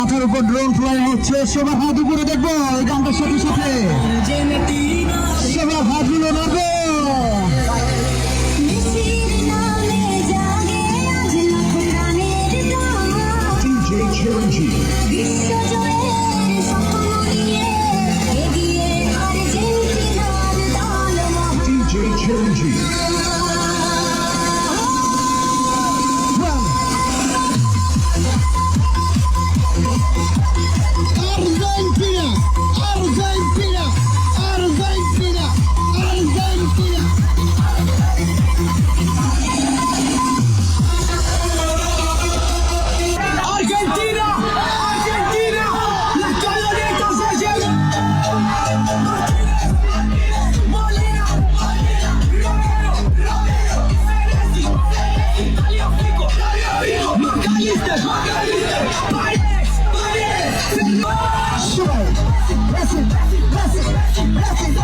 মাথার উপর drone fly হচ্ছে, সবার হাত উপরে দেখবো এই গানটার সাথে সাথে সবার হাতগুলো নাড়বো। Argentina, Argentina, Argentina, Argentina. Argentina, Argentina, la camioneta se lleva. Molina, Romero, Italia, Fico, Macalister, Paredes, Show, press it, press it, press it.